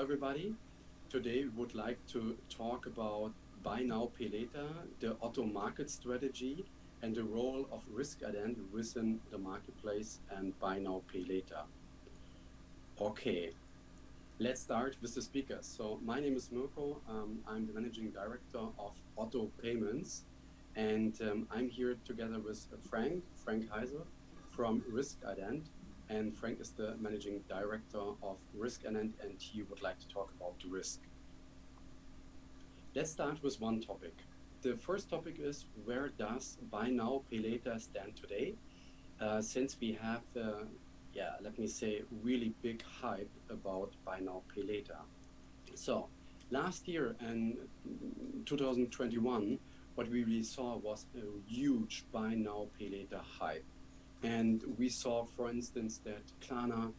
everybody. Today we would like to talk about buy now, pay later, the OTTO market strategy, and the role of risk identity within the marketplace and buy now, pay later. Okay, let's start with the speakers. So my name is Mirko. I'm the managing director of OTTO Payments, and I'm here together with Frank Heise from Risk Ident. And Frank is the managing director of Risk Ident, and he would like to talk about the risk. Let's start with one topic. The first topic is, where does buy now, pay later stand today? Since we have, let me say, really big hype about buy now, pay later. So last year in 2021, what we really saw was a huge buy now, pay later hype. And we saw, for instance, that Klarna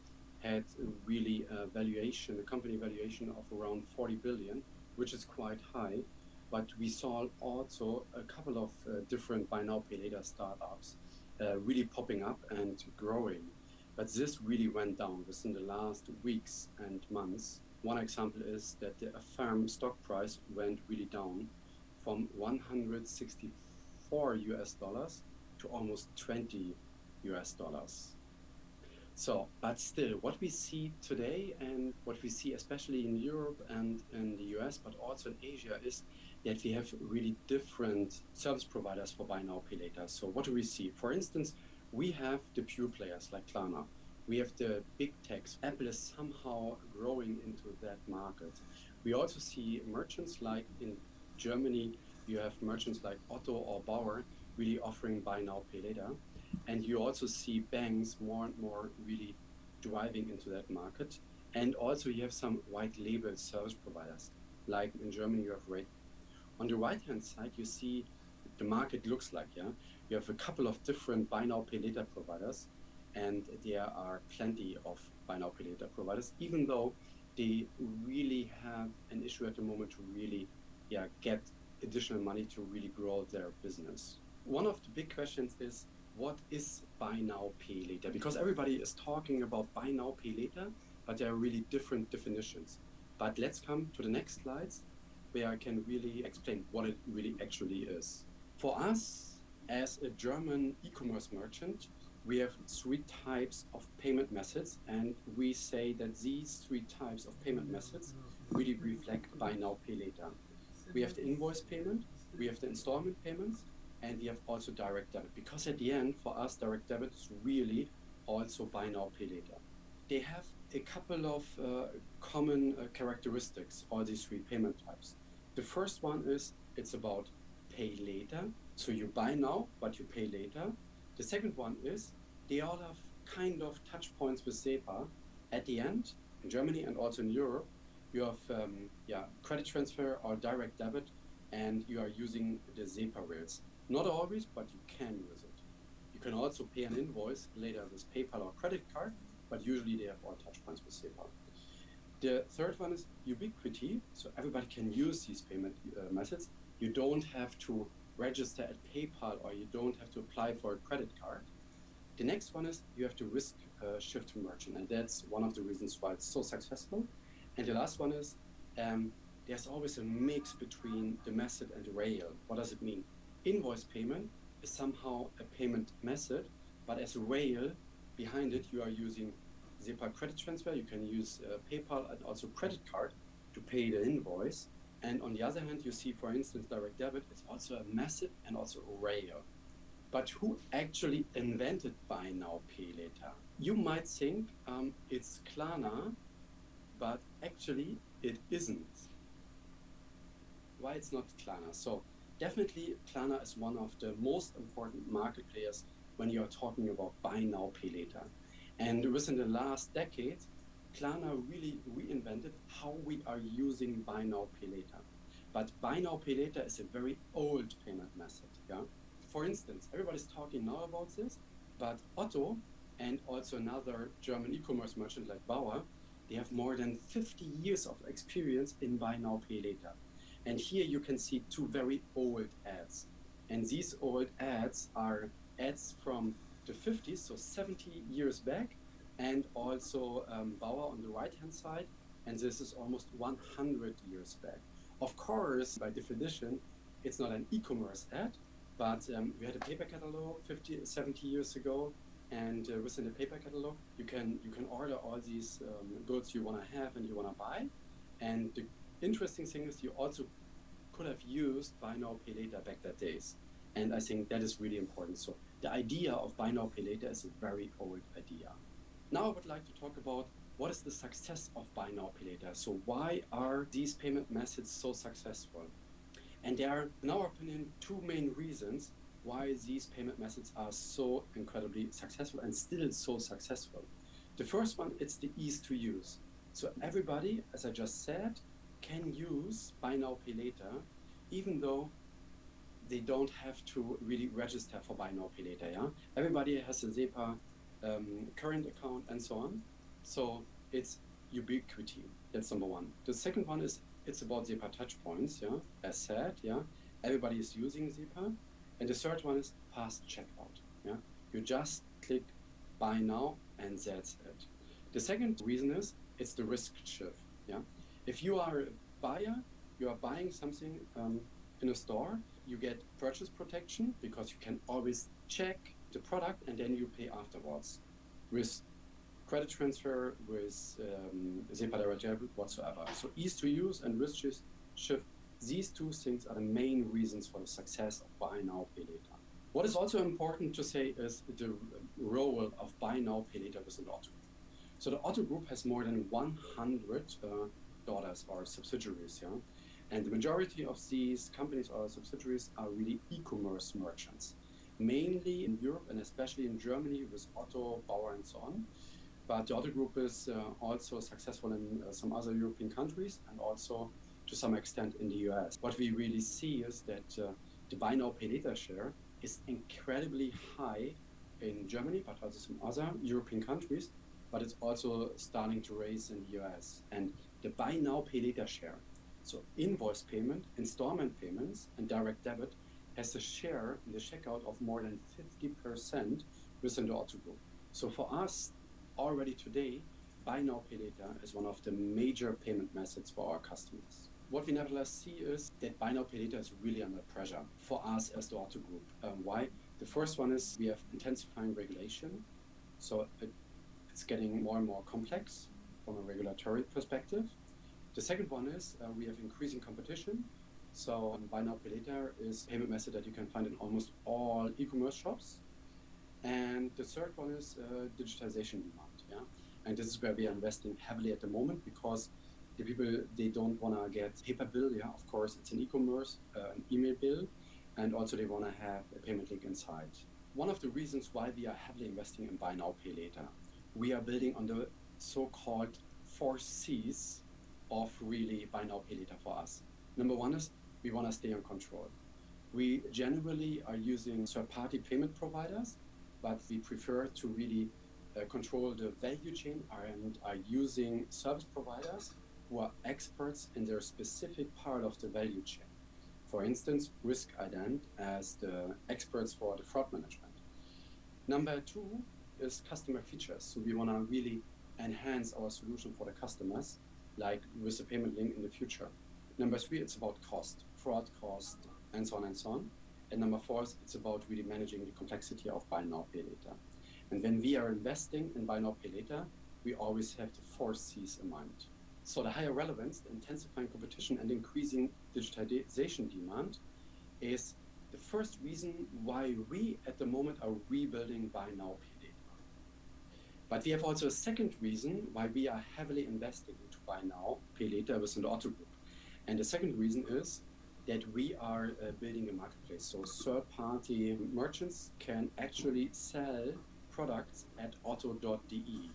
had really a valuation, a company valuation of around 40 billion, which is quite high. But we saw also a couple of different buy now, pay later startups really popping up and growing. But this really went down within the last weeks and months. One example is that the Affirm stock price went really down from 164 US dollars to almost 20 US dollars. So, but still, what we see today and what we see especially in Europe and in the US, but also in Asia, is that we have really different service providers for buy now, pay later. So what do we see? For instance, we have the pure players like Klarna. We have the big techs. Apple is somehow growing into that market. We also see merchants like in Germany, you have merchants like OTTO or Bauer really offering buy now, pay later. And you also see banks more and more really driving into that market. And also you have some white label service providers. Like in Germany, you have Rate. On the right-hand side, you see the market looks like, You have a couple of different buy now, pay later providers. And there are plenty of buy now, pay later providers, even though they really have an issue at the moment to really get additional money to really grow their business. One of the big questions is, what is buy now, pay later? Because everybody is talking about buy now, pay later, but there are really different definitions. But let's come to the next slides where I can really explain what it really actually is. For us, as a German e-commerce merchant, we have three types of payment methods, and we say that these three types of payment methods really reflect buy now, pay later. We have the invoice payment, we have the installment payments, and we have also direct debit, because at the end, for us, direct debit is really also buy now, pay later. They have a couple of common characteristics, all these three payment types. The first one is it's about pay later. So you buy now, but you pay later. The second one is they all have kind of touch points with SEPA. At the end, in Germany and also in Europe, you have credit transfer or direct debit, and you are using the SEPA rails. Not always, but you can use it. You can also pay an invoice later with PayPal or credit card, but usually they have all touch points with SEPA. The third one is ubiquity, so everybody can use these payment methods. You don't have to register at PayPal, or you don't have to apply for a credit card. The next one is you have to risk shift to merchant, and that's one of the reasons why it's so successful. And the last one is there's always a mix between the method and the rail. What does it mean? Invoice payment is somehow a payment method, but as a rail behind it, you are using SEPA credit transfer. You can use PayPal and also credit card to pay the invoice. And on the other hand, you see, for instance, direct debit is also a method and also a rail. But who actually invented buy now, pay later? You might think it's Klarna, but actually it isn't. Why it's not Klarna? So definitely Klarna is one of the most important market players when you are talking about buy now, pay later. And within the last decade, Klarna really reinvented how we are using buy now, pay later. But buy now, pay later is a very old payment method. For instance, everybody's talking now about this, but OTTO and also another German e-commerce merchant like Bauer, they have more than 50 years of experience in buy now, pay later. And here you can see two very old ads. And these old ads are ads from the 50s, so 70 years back, and also Bauer on the right-hand side And this is almost 100 years back. Of course, by definition, it's not an e-commerce ad, but we had a paper catalog 50, 70 years ago. And within the paper catalog, you can order all these goods you want to have and you want to buy. And the interesting thing is you also could have used buy now, pay later back that days. And I think that is really important. So the idea of buy now, pay later is a very old idea. Now I would like to talk about what is the success of buy now, pay later. So why are these payment methods so successful? And there are, in our opinion, two main reasons why these payment methods are so incredibly successful and still so successful. The first one, it's the ease to use. So everybody, as I just said, can use buy now, pay later, even though they don't have to really register for buy now, pay later. Yeah, everybody has a SEPA current account and so on. So it's ubiquity. That's number one. The second one is it's about SEPA touch points. Yeah, as said. Yeah, everybody is using SEPA. And the third one is fast checkout. Yeah, you just click buy now and that's it. The second reason is it's the risk shift. Yeah, if you are a buyer, you are buying something in a store, you get purchase protection because you can always check the product and then you pay afterwards with credit transfer, with SEPA direct debit, whatsoever. So ease to use and risk shift, these two things are the main reasons for the success of buy now, pay later. What is also important to say is the role of buy now, pay later within OTTO. So the OTTO Group has more than 100 daughters or subsidiaries, yeah? And the majority of these companies or subsidiaries are really e-commerce merchants, mainly in Europe and especially in Germany with OTTO, Bauer and so on. But the OTTO Group is also successful in some other European countries and also to some extent in the US. What we really see is that the buy now, pay later share is incredibly high in Germany, but also some other European countries, but it's also starting to raise in the US. And the buy now, pay later share, so invoice payment, installment payments, and direct debit has a share in the checkout of more than 50% within the OTTO Group. So for us, already today, buy now, pay later is one of the major payment methods for our customers. What we nevertheless see is that buy now, pay later is really under pressure for us as the OTTO Group. Why? The first one is we have intensifying regulation. So it's getting more and more complex from a regulatory perspective. The second one is we have increasing competition. So buy now, pay later is a payment method that you can find in almost all e-commerce shops. And the third one is digitization demand. Yeah, and this is where we are investing heavily at the moment because the people, they don't want to get paper bill. Yeah, of course, it's an e-commerce, an email bill, and also they want to have a payment link inside. One of the reasons why we are heavily investing in buy now, pay later, we are building on the so-called 4 C's of really buy now, pay later for us. Number one is we want to stay on control. We generally are using third-party payment providers, but we prefer to really control the value chain and are using service providers who are experts in their specific part of the value chain. For instance, Risk Ident as the experts for the fraud management. Number two is customer features. So we want to really enhance our solution for the customers, like with the payment link in the future. Number three, it's about cost, fraud cost, and so on and so on. And number four, it's about really managing the complexity of buy now, pay later. And when we are investing in buy now, pay later, we always have the 4 C's in mind. So the higher relevance, the intensifying competition, and increasing digitization demand is the first reason why we at the moment are rebuilding buy now, pay later. But we have also a second reason why we are heavily investing into buy now, pay later within the OTTO Group. And the second reason is that we are building a marketplace. So third-party merchants can actually sell products at otto.de.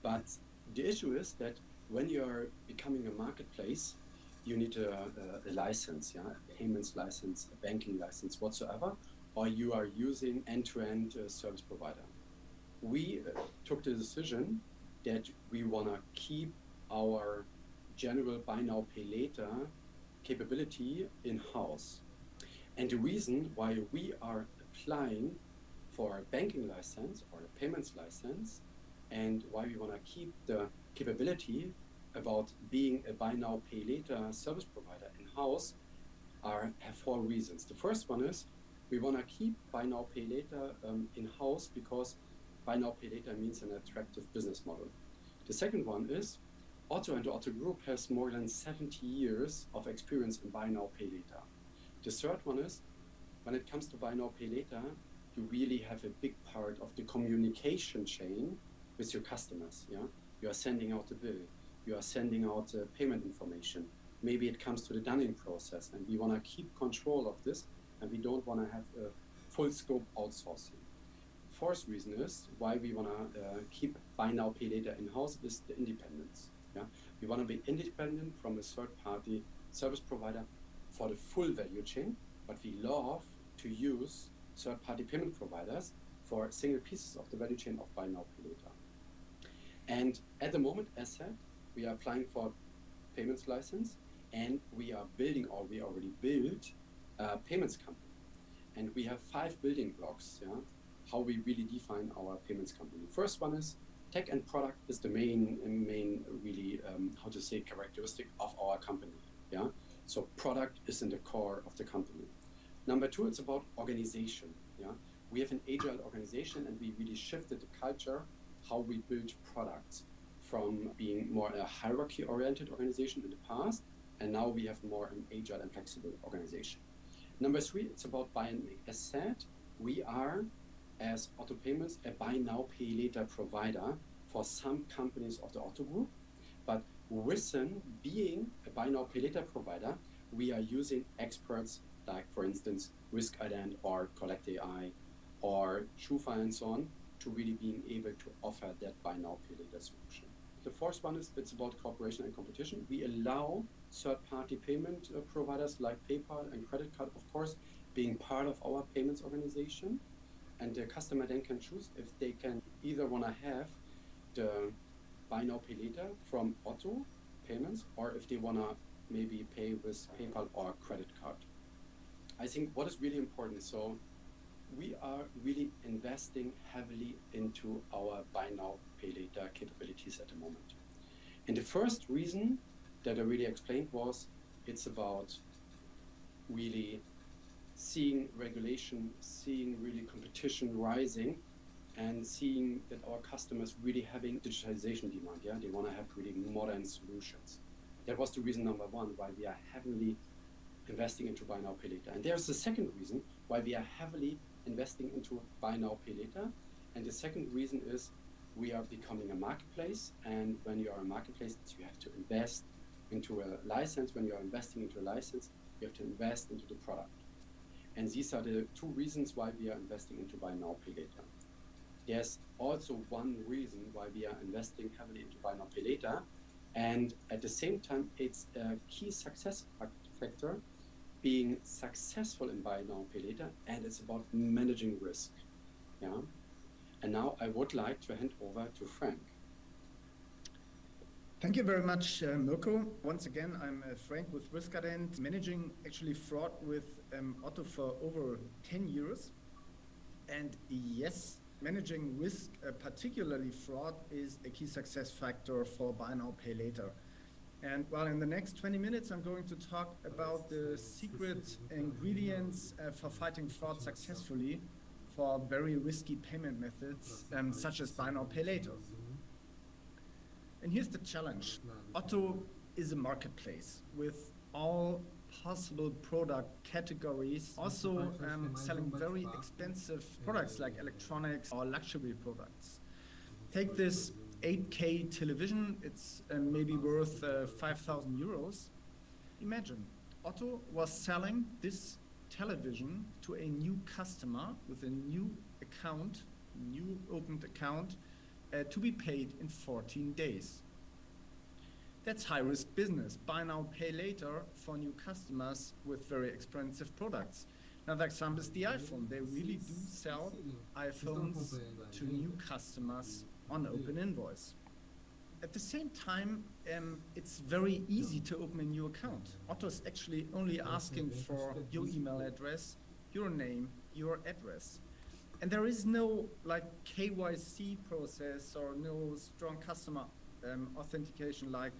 But the issue is that when you're becoming a marketplace, you need a license, yeah, a payments license, a banking license, whatsoever, or you are using end-to-end service provider. We took the decision that we want to keep our general buy now, pay later capability in-house. And the reason why we are applying for a banking license or a payments license and why we want to keep the capability about being a buy now, pay later service provider in-house have 4 reasons. The first one is we want to keep buy now, pay later in-house because buy now, pay later means an attractive business model. The second one is OTTO and the OTTO Group has more than 70 years of experience in buy now, pay later. The third one is when it comes to buy now, pay later, you really have a big part of the communication chain with your customers. Yeah, you are sending out the bill, you are sending out payment information. Maybe it comes to the dunning process, and we want to keep control of this, and we don't want to have a full scope outsourcing. Fourth reason is why we want to keep buy now, pay later in-house is the independence. Yeah, we want to be independent from a third-party service provider for the full value chain, but we love to use third-party payment providers for single pieces of the value chain of buy now, pay later. And at the moment, as said, we are applying for payments license, and we are building, or we already built, a payments company. And we have 5 building blocks, yeah, how we really define our payments company. First one is tech and product is the main really, how to say, characteristic of our company. Yeah, so product is in the core of the company. Number 2, it's about organization. Yeah, we have an agile organization, and we really shifted the culture how we build products from being more a hierarchy-oriented organization in the past, and now we have more an agile and flexible organization. Number 3, it's about buy and make. As said, we are, as OTTO Payments, a buy now, pay later provider for some companies of the OTTO Group, but within being a buy now, pay later provider, we are using experts like, for instance, Risk-Ident or Collect AI or Schufa and so on, to really being able to offer that buy now, pay later solution. The fourth one is it's about cooperation and competition. We allow third-party payment providers like PayPal and credit card, of course, being part of our payments organization. And the customer then can choose if they can either want to have the buy now, pay later from OTTO Payments, or if they want to maybe pay with PayPal or credit card. I think what is really important, so we are really investing heavily into our buy now, pay later capabilities at the moment. And the first reason that I really explained was it's about really seeing regulation, seeing really competition rising, and seeing that our customers really having digitalization demand. Yeah, they want to have really modern solutions. That was the reason number 1 why we are heavily investing into buy now, pay later. And there's the second reason why we are heavily investing into buy now, pay later. And the second reason is we are becoming a marketplace. And when you are a marketplace, you have to invest into a license. When you are investing into a license, you have to invest into the product. And these are the 2 reasons why we are investing into buy now, pay later. There's also one reason why we are investing heavily into buy now, pay later. And at the same time, it's a key success factor being successful in buy now, pay later, and it's about managing risk. Yeah. And now I would like to hand over to Frank. Thank you very much, Mirko. Once again, I'm Frank with Risk-Ident, managing actually fraud with OTTO for over 10 years. And yes, managing risk, particularly fraud, is a key success factor for buy now, pay later. And while in the next 20 minutes, I'm going to talk about the secret ingredients for fighting fraud successfully for very risky payment methods, such as buy now, pay later. And here's the challenge. OTTO is a marketplace with all possible product categories, also selling very expensive products like electronics or luxury products. Take this 8K television, it's maybe worth 5,000 euros. Imagine, OTTO was selling this television to a new customer with a new account, new opened account, to be paid in 14 days. That's high-risk business. Buy now, pay later for new customers with very expensive products. Another example is the iPhone. They really do sell iPhones to new customers on open invoice. At the same time, it's very easy to open a new account. OTTO is actually only asking for your email address, your name, your address. And there is no like KYC process or no strong customer authentication, like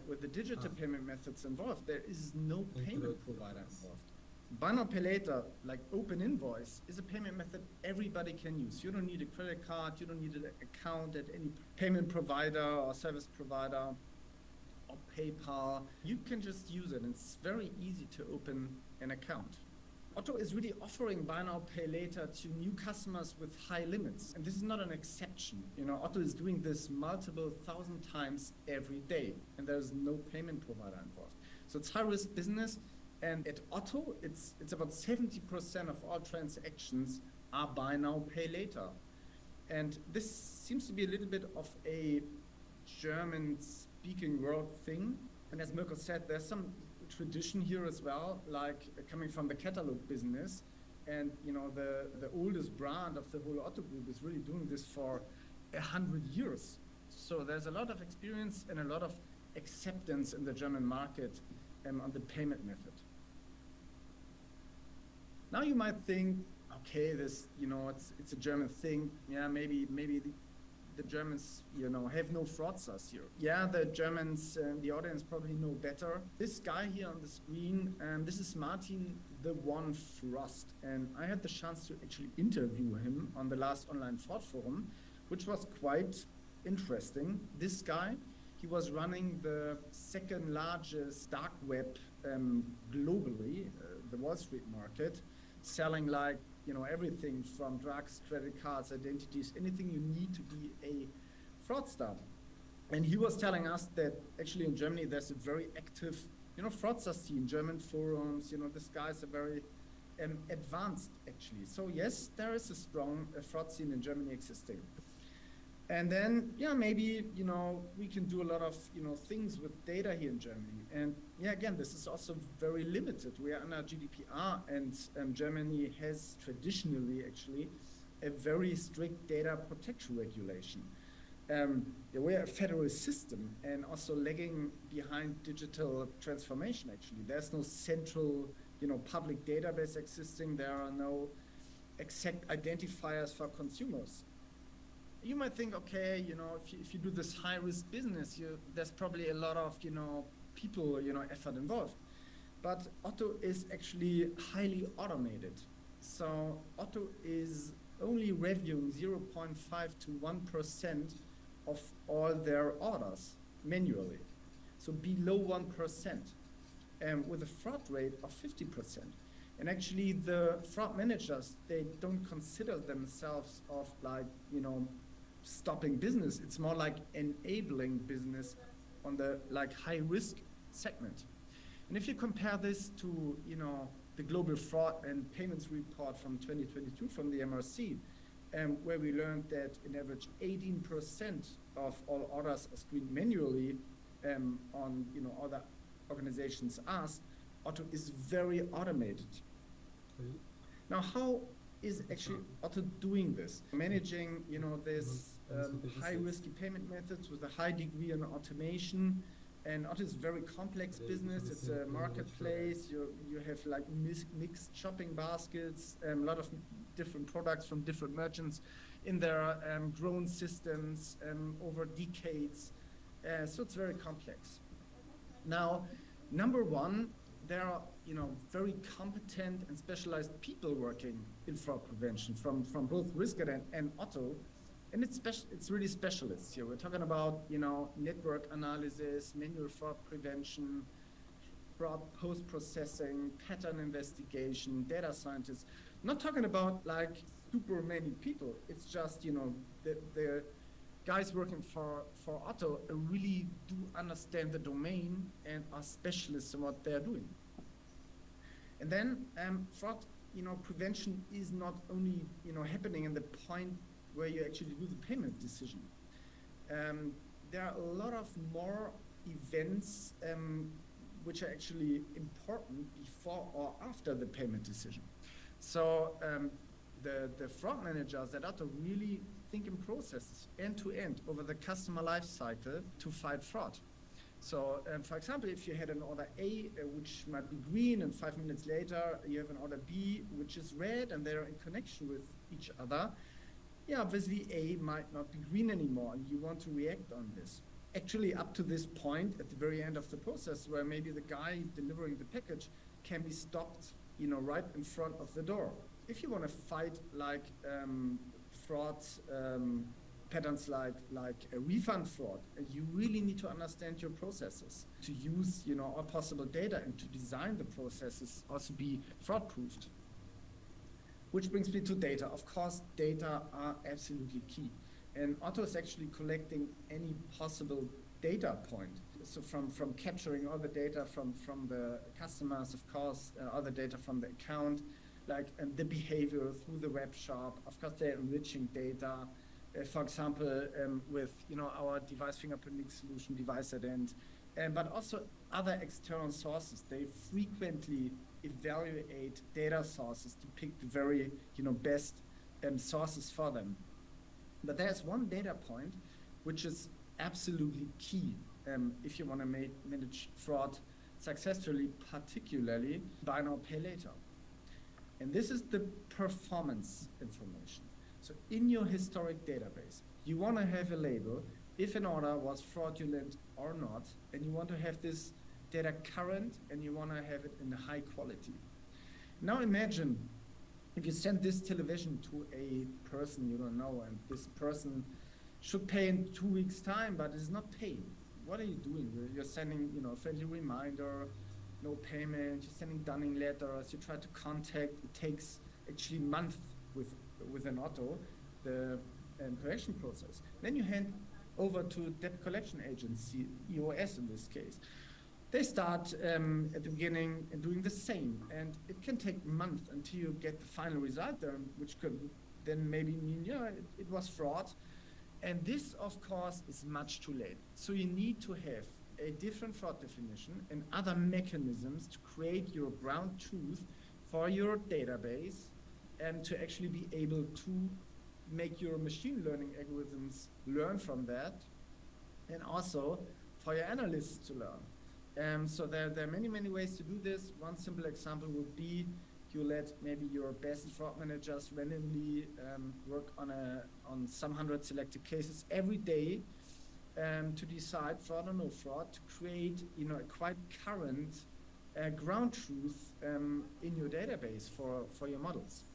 with the digital payment methods involved, there is no payment provider involved. Buy now, pay later, like open invoice, is a payment method everybody can use. You don't need a credit card, you don't need an account at any payment provider or service provider or PayPal. You can just use it. It's very easy to open an account. OTTO is really offering buy now, pay later to new customers with high limits. And this is not an exception. OTTO is doing this multiple thousand times every day, and there's no payment provider involved. So it's high risk business. And at OTTO, it's about 70% of all transactions are buy now, pay later. And this seems to be a little bit of a German-speaking world thing. And as Mirko said, there's some tradition here as well, like coming from the catalog business. And the oldest brand of the whole OTTO group is really doing this for 100 years. So there's a lot of experience and a lot of acceptance in the German market on the payment method. Now you might think, okay, this, it's a German thing. Yeah, maybe the Germans, have no fraudsters here. Yeah, the Germans, the audience probably know better. This guy here on the screen, this is Martin the One Frost. And I had the chance to actually interview him on the last online fraud forum, which was quite interesting. This guy, he was running the second largest dark web globally, the Wall Street market, selling like, everything from drugs, credit cards, identities, anything you need to be a fraudster. And he was telling us that actually in Germany, there's a very active, fraudster scene, German forums, this guy's a very advanced actually. So yes, there is a strong fraud scene in Germany existing. And then, maybe, we can do a lot of, things with data here in Germany. And again, this is also very limited. We are under GDPR, and Germany has traditionally actually a very strict data protection regulation. We're a federal system and also lagging behind digital transformation, actually. There's no central, public database existing. There are no exact identifiers for consumers. You might think, okay, if you do this high risk business, there's probably a lot of, people, effort involved. But OTTO is actually highly automated. So OTTO is only reviewing 0.5 to 1% of all their orders manually. So below 1%, with a fraud rate of 50%. And actually the fraud managers, they don't consider themselves of like, stopping business. It's more like enabling business on the like high risk segment. And if you compare this to, the global fraud and payments report from 2022 from the MRC, where we learned that in average 18% of all orders are screened manually on, other organizations asked, OTTO is very automated. Now, how is actually OTTO doing this? Managing, this high risky payment methods with a high degree of automation. And OTTO is a very complex business. It's a marketplace. You have like mixed shopping baskets, a lot of different products from different merchants in their grown systems over decades. So it's very complex. Now, number one, there are, very competent and specialized people working in fraud prevention from both Riskadent and OTTO. And it's really specialists here. We're talking about, network analysis, manual fraud prevention, fraud post-processing, pattern investigation, data scientists. Not talking about like super many people. It's just, the guys working for OTTO really do understand the domain and are specialists in what they're doing. And then fraud, prevention is not only, happening in the point where you actually do the payment decision. There are a lot of more events which are actually important before or after the payment decision. So the fraud managers at OTTO really think in processes end to end over the customer life cycle to fight fraud. So for example, if you had an order A, which might be green, and 5 minutes later you have an order B, which is red, and they're in connection with each other, yeah, obviously A might not be green anymore and you want to react on this. Actually, up to this point, at the very end of the process, where maybe the guy delivering the package can be stopped, right in front of the door. If you want to fight like fraud patterns like a refund fraud, you really need to understand your processes to use, all possible data and to design the processes also be fraud proofed. Which brings me to data. Of course, data are absolutely key. And OTTO is actually collecting any possible data point. So from capturing all the data from the customers, of course, all the data from the account, like the behavior through the web shop. Of course, they're enriching data. For example, with our device fingerprinting solution, Device Ident, but also other external sources. They frequently evaluate data sources to pick the very best sources for them. But there's one data point which is absolutely key if you want to manage fraud successfully, particularly buy now, pay later. And this is the performance information. So in your historic database, you want to have a label if an order was fraudulent or not, and you want to have this data current and you want to have it in high quality. Now imagine if you send this television to a person you don't know, and this person should pay in 2 weeks' time, but is not paying. What are you doing? You're sending, a friendly reminder, no payment, you're sending dunning letters, you try to contact, it takes actually months with an OTTO, the collection process. Then you hand over to debt collection agency, EOS in this case. They start at the beginning and doing the same, and it can take months until you get the final result there, which could then maybe mean, it was fraud. And this, of course, is much too late. So you need to have a different fraud definition and other mechanisms to create your ground truth for your database and to actually be able to make your machine learning algorithms learn from that, and also for your analysts to learn. So there are many, many ways to do this. One simple example would be you let maybe your best fraud managers randomly work on some 100 selected cases every day to decide fraud or no fraud, to create a quite current ground truth in your database for your models.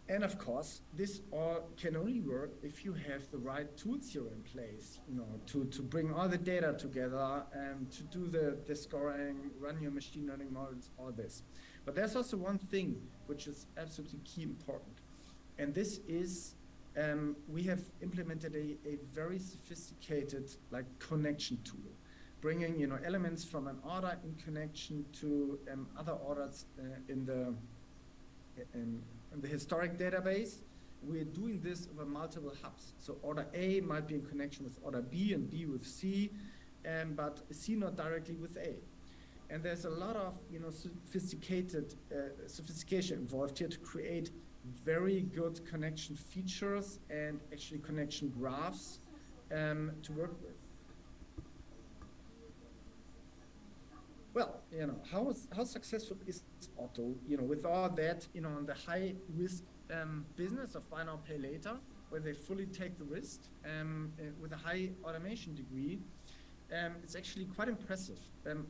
And of course, this all can only work if you have the right tools here in place, to bring all the data together and to do the scoring, run your machine learning models, all this. But there's also one thing which is absolutely key important. And this is we have implemented a very sophisticated connection tool, bringing elements from an order in connection to other orders in the historic database. We're doing this over multiple hubs. So order A might be in connection with order B and B with C, but C not directly with A. And there's a lot of sophistication involved here to create very good connection features and actually connection graphs to work with. Well, how successful is OTTO, with all that, on the high risk business of buy now, pay later, where they fully take the risk with a high automation degree. It's actually quite impressive.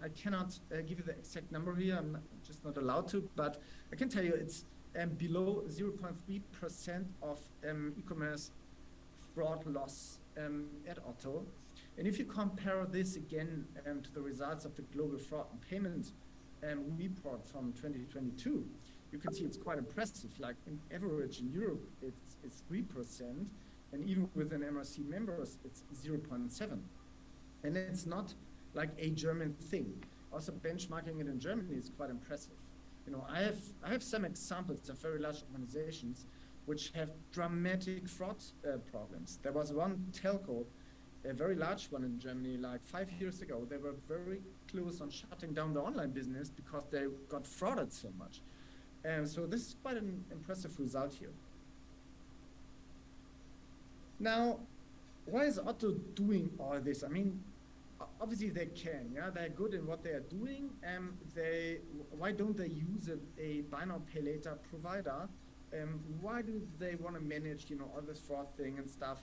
I cannot give you the exact number here. I'm just not allowed to, but I can tell you it's below 0.3% of e-commerce fraud loss at OTTO. And if you compare this again to the results of the Global Fraud and Payment report from 2022, you can see it's quite impressive. Like in average in Europe, it's 3%, and even within MRC members, it's 0.7. And it's not like a German thing. Also, benchmarking it in Germany is quite impressive. I have some examples of very large organizations which have dramatic fraud problems. There was one telco, a very large one in Germany, like 5 years ago. They were very close on shutting down the online business because they got frauded so much. So this is quite an impressive result here. Now, why is OTTO doing all this? I mean, obviously they can, they're good in what they are doing. Why don't they use a buy now, pay later provider Why do they want to manage, all this fraud thing and stuff?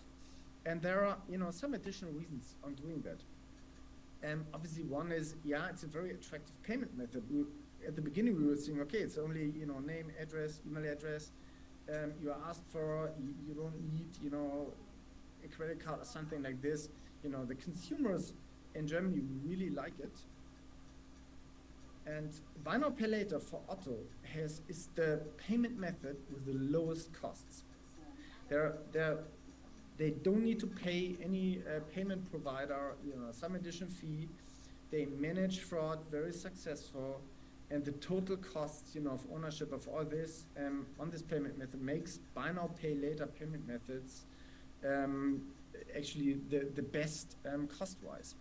And there are, some additional reasons on doing that. Obviously, one is, it's a very attractive payment method. At the beginning, we were saying, okay, it's only, name, address, email address. You are asked for, you don't need, a credit card or something like this. The consumers in Germany really like it. And buy now, pay later for OTTO is the payment method with the lowest costs. They don't need to pay any payment provider, some additional fee. They manage fraud very successful, and the total costs, of ownership of all this on this payment method makes buy now, pay later payment methods actually the best cost-wise.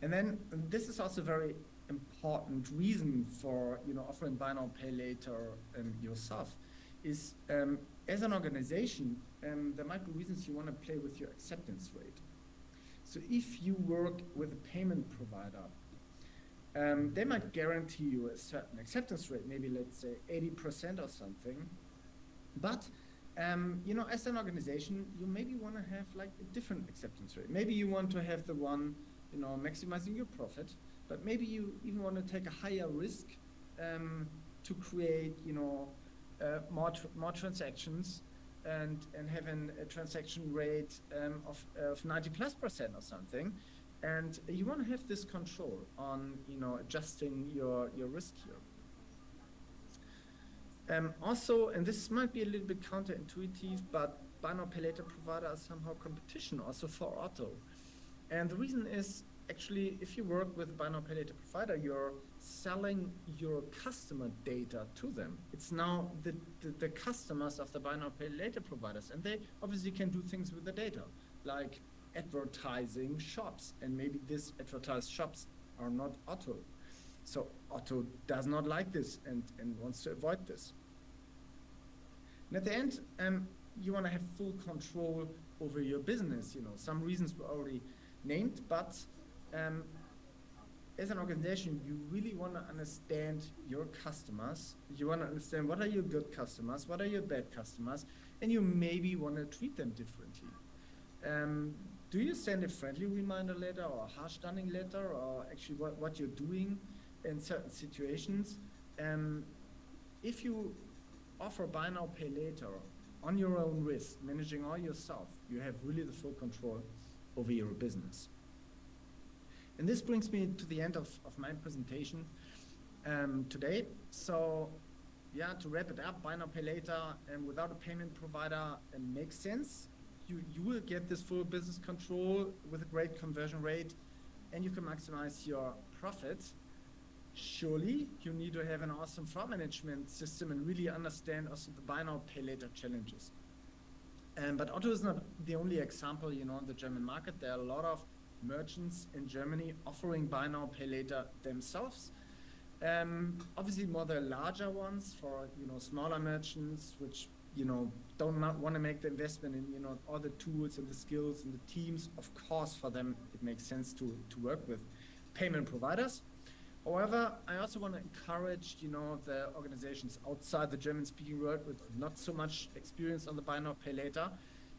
And then this is also a very important reason for offering buy now, pay later yourself is as an organization, there might be reasons you want to play with your acceptance rate. So if you work with a payment provider, they might guarantee you a certain acceptance rate, maybe let's say 80% or something. But as an organization, you maybe want to have like a different acceptance rate. Maybe you want to have the one, maximizing your profit, but maybe you even want to take a higher risk to create, more transactions and have a transaction rate of 90+% or something. And you want to have this control on, adjusting your risk here. Also, and this might be a little bit counterintuitive, but buy now, pay later providers are somehow competition also for OTTO. And the reason is actually, if you work with a buy now, pay later provider, you're selling your customer data to them. It's now the customers of the buy now, pay later providers, and they obviously can do things with the data, like advertising shops, and maybe these advertised shops are not OTTO. So OTTO does not like this and wants to avoid this. And at the end, you want to have full control over your business. Some reasons were already named, but as an organization, you really want to understand your customers. You want to understand what are your good customers, what are your bad customers, and you maybe want to treat them differently. Do you send a friendly reminder letter or a harsh stunning letter, or actually what you're doing in certain situations? If you offer buy now, pay later on your own risk, managing all yourself, you have really the full control over your business. And this brings me to the end of my presentation today. So to wrap it up, buy now, pay later without a payment provider makes sense. You will get this full business control with a great conversion rate, and you can maximize your profits. Surely you need to have an awesome fraud management system and really understand also the buy now, pay later challenges. But OTTO is not the only example, in the German market. There are a lot of merchants in Germany offering buy now, pay later themselves. Obviously more the larger ones for, smaller merchants, which, don't want to make the investment in, all the tools and the skills and the teams. Of course, for them, it makes sense to work with payment providers. However, I also want to encourage, the organizations outside the German-speaking world with not so much experience on the buy now, pay later.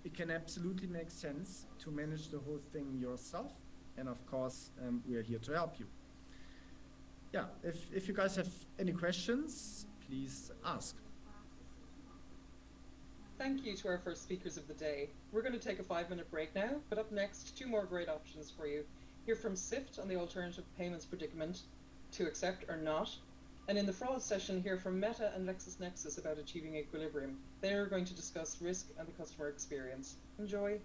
It can absolutely make sense to manage the whole thing yourself. And of course, we are here to help you. Yeah, if you guys have any questions, please ask. Thank you to our first speakers of the day. We're going to take a 5-minute break now, but up next, 2 more great options for you. Hear from SIFT on the alternative payments predicament, to accept or not. And in the fraud session, hear from Meta and LexisNexis about achieving equilibrium. They're going to discuss risk and the customer experience. Enjoy.